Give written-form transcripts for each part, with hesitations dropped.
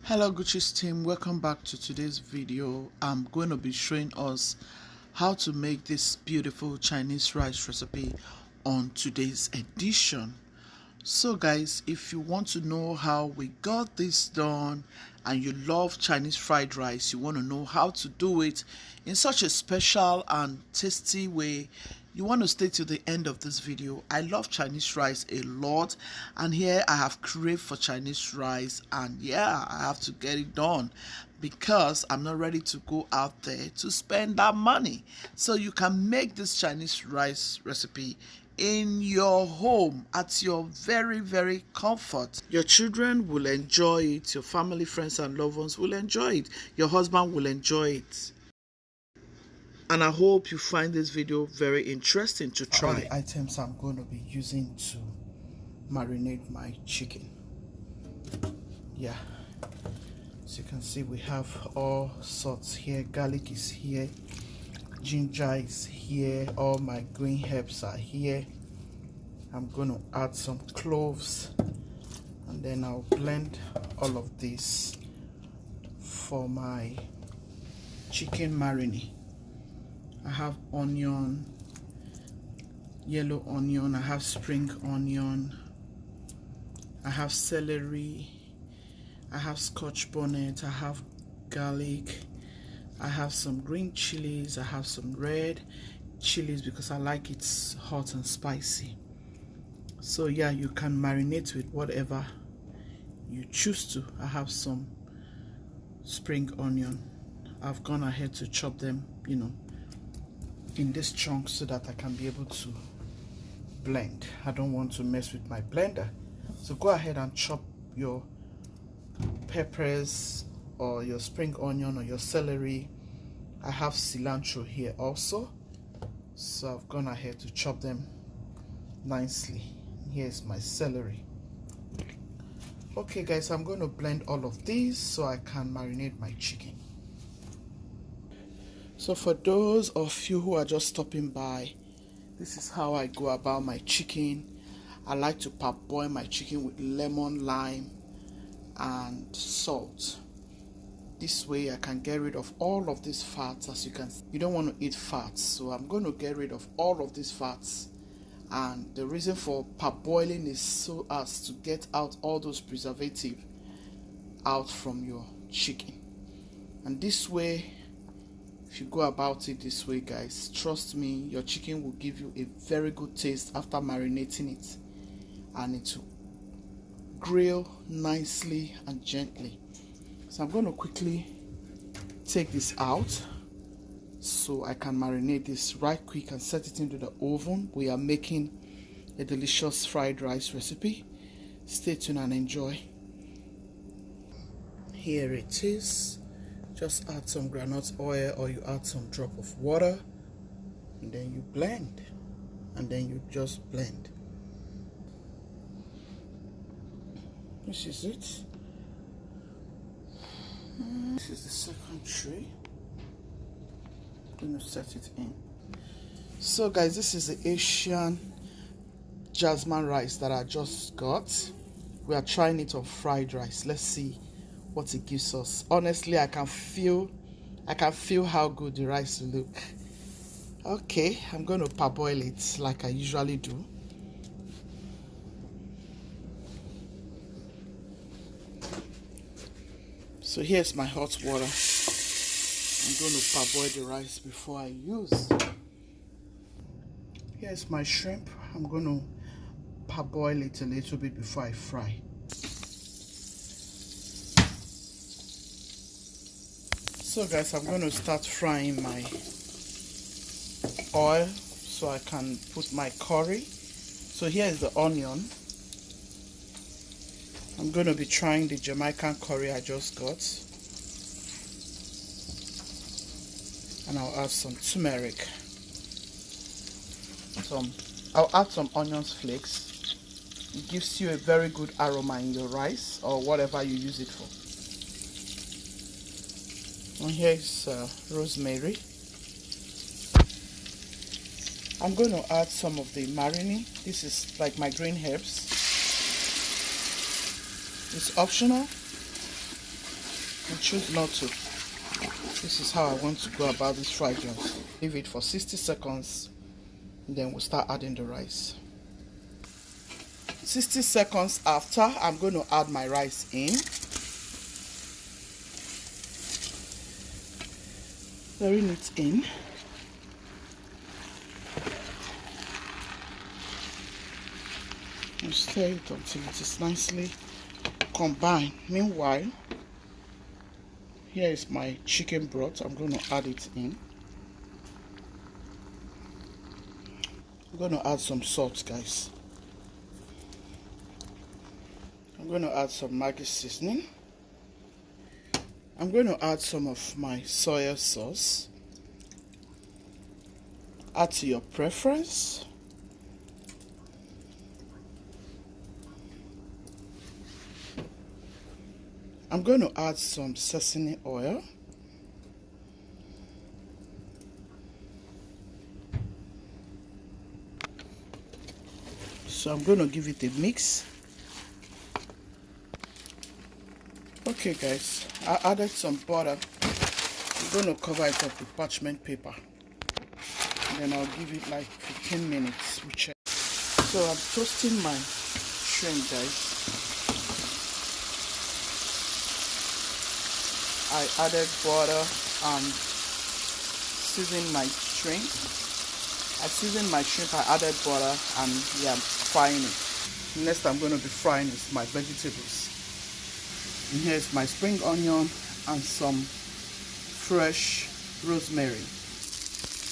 Hello Gucci's team, welcome back to today's video. I'm going to be showing us how to make this beautiful Chinese rice recipe on today's edition. So guys, if you want to know how we got this done and you love Chinese fried rice, you want to know how to do it in such a special and tasty way, you want to stay till the end of this video. I love Chinese rice a lot, and here I have craved for Chinese rice, and yeah, I have to get it done because I'm not ready to go out there to spend that money. So you can make this Chinese rice recipe in your home at your very comfort. Your children will enjoy it, your family, friends and loved ones will enjoy it, your husband will enjoy it. And I hope you find this video very interesting to try. All the items I'm going to be using to marinate my chicken. Yeah, as you can see, we have all sorts here. Garlic is here, ginger is here, all my green herbs are here. I'm going to add some cloves and then I'll blend all of this for my chicken marinade. I have onion, yellow onion, I have spring onion, I have celery, I have scotch bonnet, I have garlic, I have some green chilies, I have some red chilies because I like it hot and spicy. So yeah, you can marinate with whatever you choose to. I have some spring onion. I've gone ahead to chop them, in this chunk so that I can be able to blend. I don't want to mess with my blender. So go ahead and chop your peppers or your spring onion or your celery. I have cilantro here also, so I've gone ahead to chop them nicely. Here's my celery. Okay guys, I'm going to blend all of these so I can marinate my chicken. So for those of you who are just stopping by, this is how I go about my chicken. I like to parboil my chicken with lemon, lime and salt. This way I can get rid of all of these fats. As you can see, you don't want to eat fats, so I'm going to get rid of all of these fats. And the reason for parboiling is so as to get out all those preservatives out from your chicken. And this way, if you go about it this way guys, trust me, your chicken will give you a very good taste after marinating it, and it will grill nicely and gently. So I'm going to quickly take this out so I can marinate this right quick and set it into the oven. We are making a delicious fried rice recipe. Stay tuned and enjoy. Here it is. Just add some groundnut oil or you add some drop of water and then you blend, and then you just blend. This is it. This is the second tray. I'm going to set it in. So guys, this is the Asian jasmine rice that I just got. We are trying it on fried rice. Let's see what it gives us. Honestly, I can feel how good the rice will look. Okay, I'm going to parboil it like I usually do. So here's my hot water. I'm going to parboil the rice before I use. Here's my shrimp. I'm going to parboil it a little bit before I fry. So guys, I'm going to start frying my oil so I can put my curry. So here is the onion. I'm going to be trying the Jamaican curry I just got. And I'll add some turmeric. I'll add some onion flakes. It gives you a very good aroma in your rice or whatever you use it for. And here is rosemary. I'm going to add some of the marinade. This is like my green herbs. It's optional. I choose not to. This is how I want to go about this fried rice. Leave it for 60 seconds, then we'll start adding the rice. 60 seconds after, I'm going to add my rice in. Stirring it in. And stir it until it is nicely combined. Meanwhile, here is my chicken broth. I'm going to add it in. I'm going to add some salt, guys. I'm going to add some Maggi seasoning. I'm going to add some of my soy sauce. Add to your preference. I'm going to add some sesame oil. So I'm going to give it a mix. Okay guys, I added some butter. I'm going to cover it up with parchment paper. And then I'll give it like 15 minutes. So I'm toasting my shrimp, guys. I added butter and seasoned my shrimp. I seasoned my shrimp, I added butter, and yeah, I'm frying it. Next I'm going to be frying is my vegetables. And here's my spring onion and some fresh rosemary.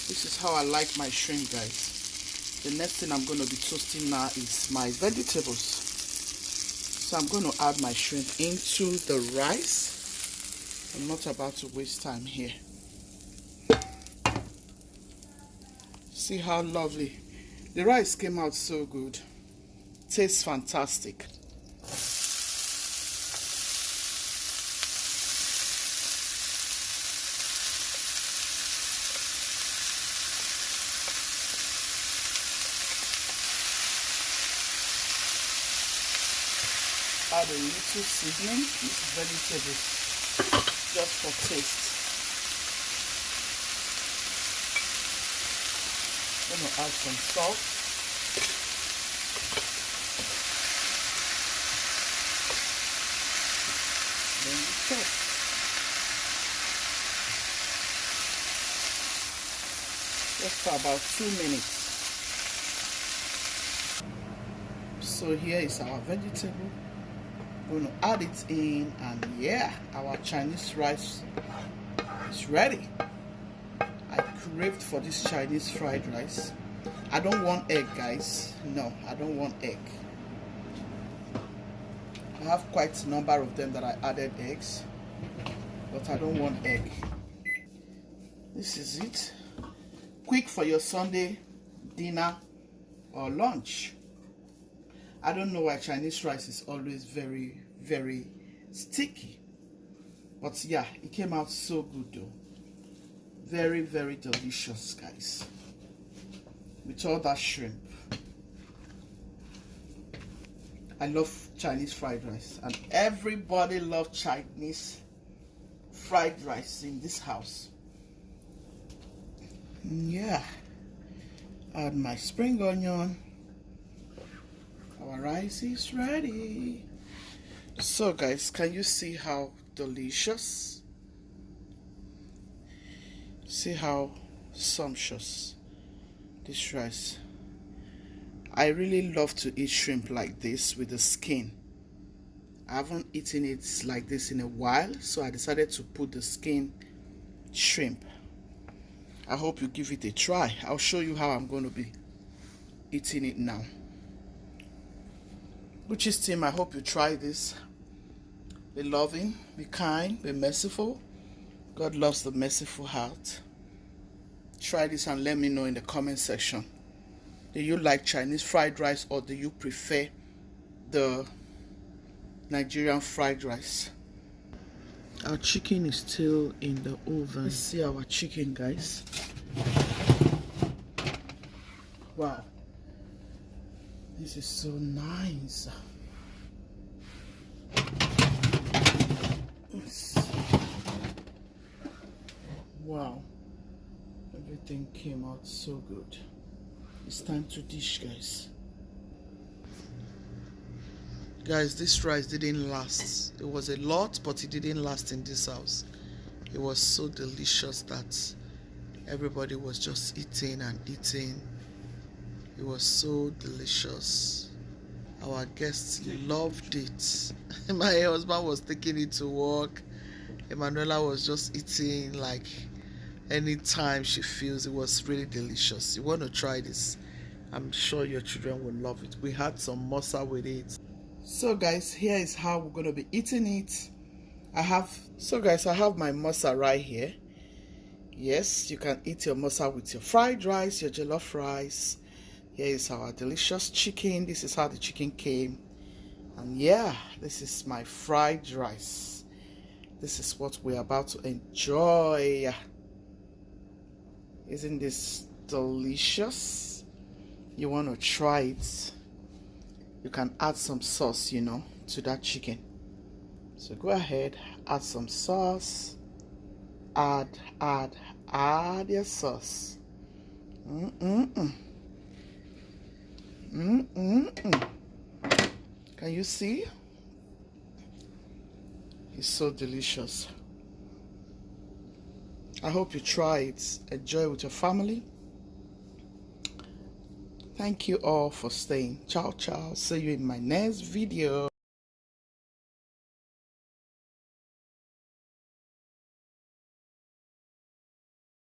This is how I like my shrimp, guys. The next thing I'm going to be toasting now is my vegetables. So I'm going to add my shrimp into the rice. I'm not about to waste time here. See how lovely. The rice came out so good. Tastes fantastic. Add a little seasoning. This is vegetables, just for taste. I'm going to add some salt. Then we chop. Just for about 2 minutes. So here is our vegetable. We're going to add it in, and yeah, our Chinese rice is ready. I craved for this Chinese fried rice. I don't want egg, guys. No, I don't want egg. I have quite a number of them that I added eggs, but I don't want egg. This is it. Quick for your Sunday dinner or lunch. I don't know why Chinese rice is always very, very sticky. But yeah, it came out so good though. Very, very delicious, guys. With all that shrimp. I love Chinese fried rice. And everybody loves Chinese fried rice in this house. Yeah. Add my spring onion. Our rice is ready. So guys, can you see how delicious? See how sumptuous this rice. I really love to eat shrimp like this with the skin. I haven't eaten it like this in a while, so I decided to put the skin shrimp. I hope you give it a try. I'll show you how I'm going to be eating it now. Gucci's team, I hope you try this. Be loving, be kind, be merciful. God loves the merciful heart. Try this and let me know in the comment section. Do you like Chinese fried rice, or do you prefer the Nigerian fried rice? Our chicken is still in the oven. Let's see our chicken, guys. Wow. This is so nice. everything came out so good. It's time to dish, guys. Guys, this rice didn't last. It was a lot, but it didn't last in this house. It was so delicious that everybody was just eating and eating. It was so delicious. Our guests loved it. My husband was taking it to work. Emanuela was just eating like anytime she feels. It was really delicious. You want to try this? I'm sure your children will love it. We had some mosa with it. So guys, here is how we're going to be eating it. I have my mosa right here. Yes, you can eat your mosa with your fried rice, your jollof rice. Here is our delicious chicken. This is how the chicken came. And yeah, this is my fried rice. This is what we're about to enjoy. Isn't this delicious? You want to try it? You can add some sauce, to that chicken. So go ahead, add some sauce. Add your sauce. Can you see? It's so delicious. I hope you try it. Enjoy with your family. Thank you all for staying. Ciao, ciao. See you in my next video.